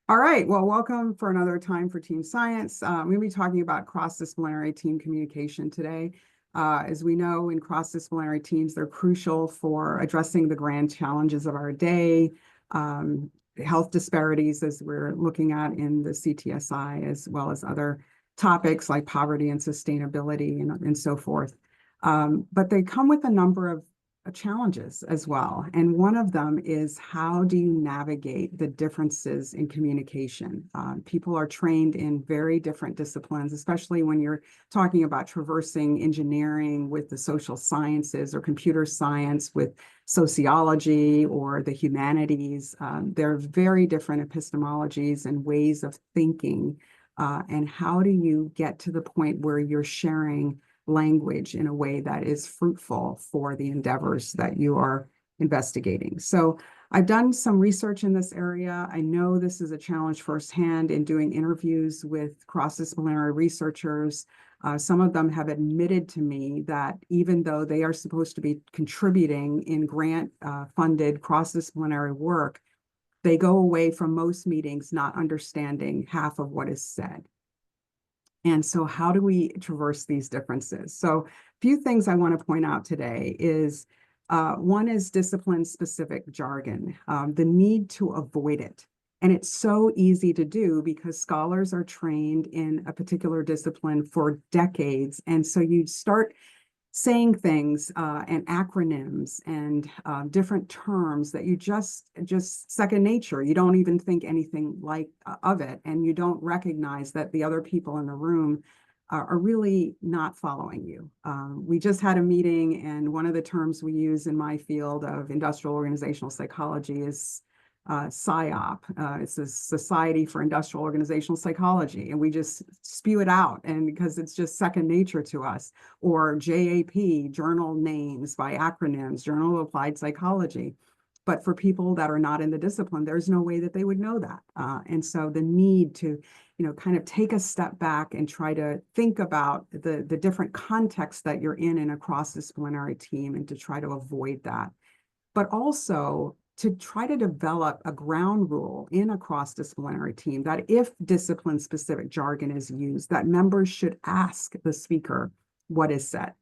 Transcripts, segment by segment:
All right, well, welcome for another time for Team Science. I'm going to be talking about cross-disciplinary team communication today. As we know, in cross-disciplinary teams, they're crucial for addressing the grand challenges of our day, health disparities, as we're looking at in the CTSI, as well as other topics like poverty and sustainability and so forth. But they come with a number of challenges as well. And one of them is, how do you navigate the differences in communication? People are trained in very different disciplines, especially when you're talking about traversing engineering with the social sciences or computer science with sociology or the humanities. There are very different epistemologies and ways of thinking. And how do you get to the point where you're sharing language in a way that is fruitful for the endeavors that you are investigating? So I've done some research in this area. I know this is a challenge firsthand in doing interviews with cross-disciplinary researchers. Some of them have admitted to me that even though they are supposed to be contributing in grant-funded cross-disciplinary work, they go away from most meetings not understanding half of what is said. And so how do we traverse these differences? So a few things I want to point out today is, one is discipline-specific jargon, the need to avoid it. And it's so easy to do because scholars are trained in a particular discipline for decades. And so you start saying things and acronyms and different terms that you just second nature. You don't even think anything like of it, and you don't recognize that the other people in the room are really not following you. We just had a meeting, and one of the terms we use in my field of industrial organizational psychology is SIOP. It's a Society for Industrial Organizational Psychology, and we just spew it out, and because it's just second nature to us. Or JAP, journal names by acronyms, Journal of Applied Psychology. But for people that are not in the discipline, there's no way that they would know that. And so the need to, kind of take a step back and try to think about the different contexts that you're in a cross-disciplinary team, and to try to avoid that. But also to try to develop a ground rule in a cross-disciplinary team that if discipline-specific jargon is used, that members should ask the speaker what is said.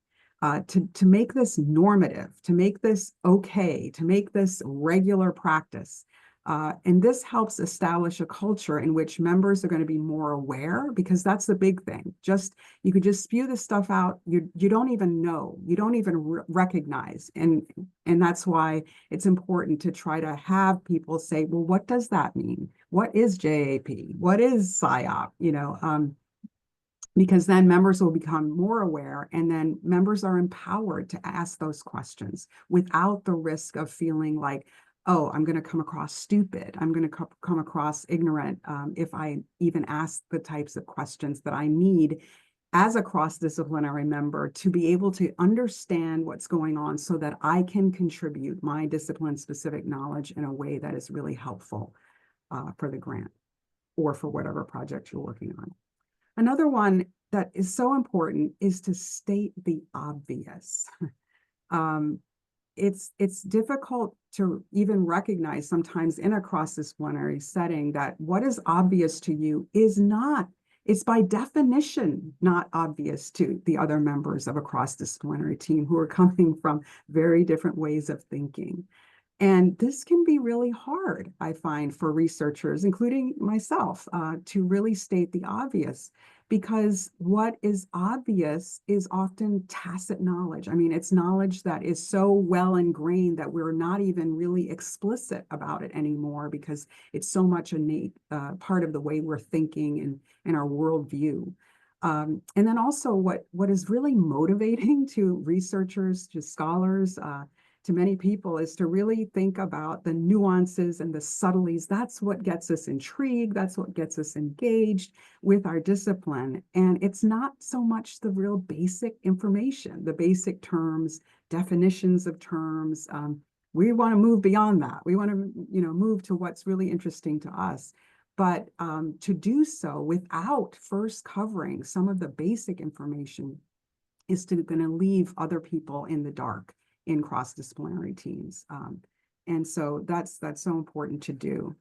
To make this normative, to make this okay, to make this regular practice. And this helps establish a culture in which members are going to be more aware, because that's the big thing. You could just spew this stuff out. You don't even know, you don't even recognize. And that's why it's important to try to have people say, well, what does that mean? What is JAP? What is PSYOP? Because then members will become more aware, and then members are empowered to ask those questions without the risk of feeling like, oh, I'm going to come across stupid, I'm going to come across ignorant if I even ask the types of questions that I need as a cross-disciplinary member to be able to understand what's going on, so that I can contribute my discipline-specific knowledge in a way that is really helpful for the grant or for whatever project you're working on. Another one that is so important is to state the obvious. It's difficult to even recognize sometimes in a cross-disciplinary setting that what is obvious to you is not, it's by definition not obvious to the other members of a cross-disciplinary team who are coming from very different ways of thinking. And this can be really hard, I find, for researchers, including myself, to really state the obvious, because what is obvious is often tacit knowledge. I mean, it's knowledge that is so well ingrained that we're not even really explicit about it anymore, because it's so much innate part of the way we're thinking and our worldview. And then also what is really motivating to researchers, to scholars, to many people, is to really think about the nuances and the subtleties. That's what gets us intrigued. That's what gets us engaged with our discipline. And it's not so much the real basic information, the basic terms, definitions of terms. We want to move beyond that. We want to, move to what's really interesting to us. But to do so without first covering some of the basic information is going to leave other people in the dark in cross-disciplinary teams. And so that's so important to do.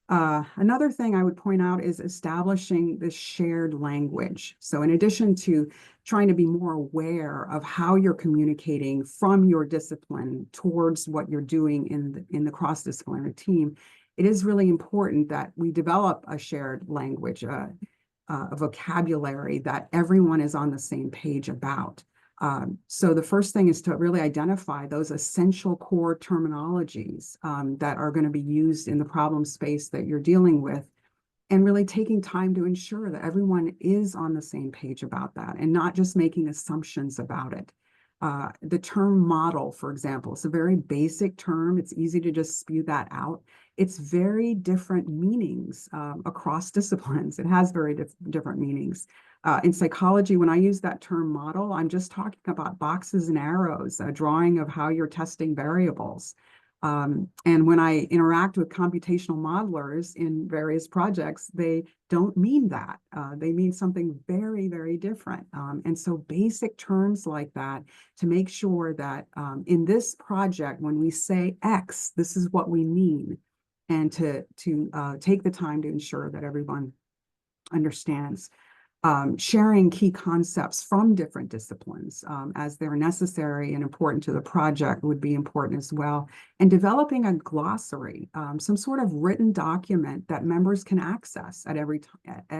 Another thing I would point out is establishing this shared language. So in addition to trying to be more aware of how you're communicating from your discipline towards what you're doing in the cross-disciplinary team, it is really important that we develop a shared language, a vocabulary that everyone is on the same page about. So the first thing is to really identify those essential core terminologies that are going to be used in the problem space that you're dealing with, and really taking time to ensure that everyone is on the same page about that and not just making assumptions about it. The term model, for example, it's a very basic term. It's easy to just spew that out. It's very different meanings across disciplines. It has very different meanings. In psychology, when I use that term model, I'm just talking about boxes and arrows, a drawing of how you're testing variables. And when I interact with computational modelers in various projects, they don't mean that. They mean something very, very different. And so basic terms like that to make sure that in this project, when we say X, this is what we mean, and to take the time to ensure that everyone understands. Sharing key concepts from different disciplines as they're necessary and important to the project would be important as well. And developing a glossary, some sort of written document that members can access at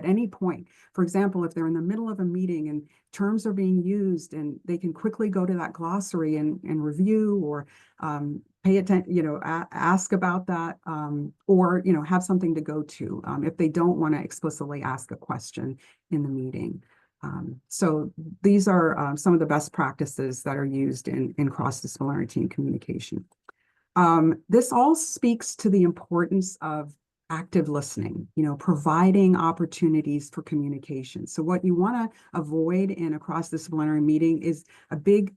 any point. For example, if they're in the middle of a meeting and terms are being used, and they can quickly go to that glossary and review, or pay attention, ask about that, or, have something to go to if they don't want to explicitly ask a question in the meeting. So these are some of the best practices that are used in cross-disciplinary team communication. This all speaks to the importance of active listening, providing opportunities for communication. So what you want to avoid in a cross-disciplinary meeting is a big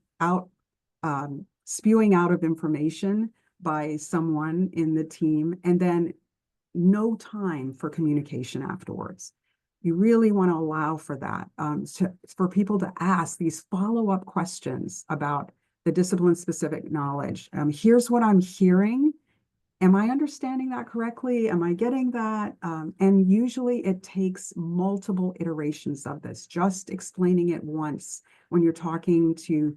spewing out of information by someone in the team, and then no time for communication afterwards. You really want to allow for that, for people to ask these follow-up questions about the discipline-specific knowledge. Here's what I'm hearing. Am I understanding that correctly? Am I getting that? And usually it takes multiple iterations of this. Just explaining it once when you're talking to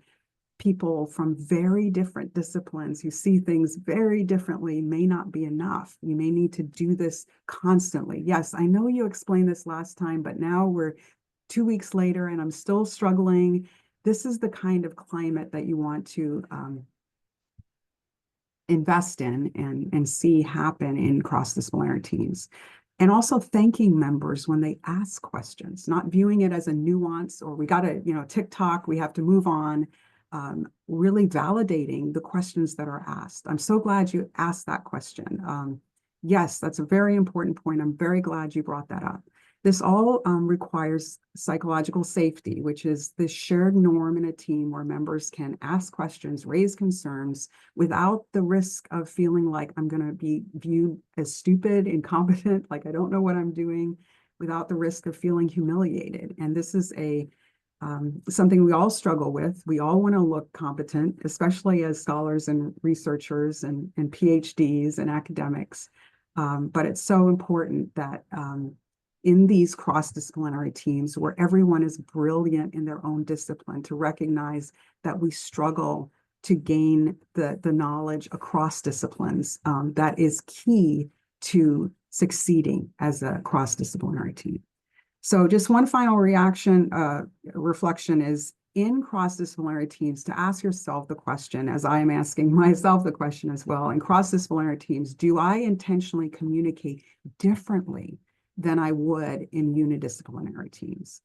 people from very different disciplines who see things very differently may not be enough. You may need to do this constantly. Yes, I know you explained this last time, but now we're 2 weeks later and I'm still struggling. This is the kind of climate that you want to invest in and see happen in cross-disciplinary teams. And also thanking members when they ask questions, not viewing it as a nuance or we got to, TikTok, we have to move on. Really validating the questions that are asked. I'm so glad you asked that question. Yes, that's a very important point. I'm very glad you brought that up. This all requires psychological safety, which is this shared norm in a team where members can ask questions, raise concerns without the risk of feeling like I'm going to be viewed as stupid, incompetent, like I don't know what I'm doing, without the risk of feeling humiliated. And this is something we all struggle with. We all want to look competent, especially as scholars and researchers and PhDs and academics. But it's so important that in these cross-disciplinary teams where everyone is brilliant in their own discipline, to recognize that we struggle to gain the knowledge across disciplines that is key to succeeding as a cross-disciplinary team. So just one final reflection is in cross-disciplinary teams to ask yourself the question, as I am asking myself the question as well, in cross-disciplinary teams, do I intentionally communicate differently than I would in unidisciplinary teams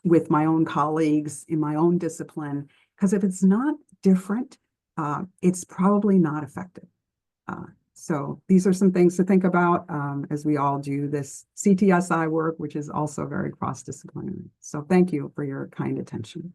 with my own colleagues in my own discipline? Because if it's not different, it's probably not effective. So these are some things to think about as we all do this CTSI work, which is also very cross-disciplinary. So thank you for your kind attention.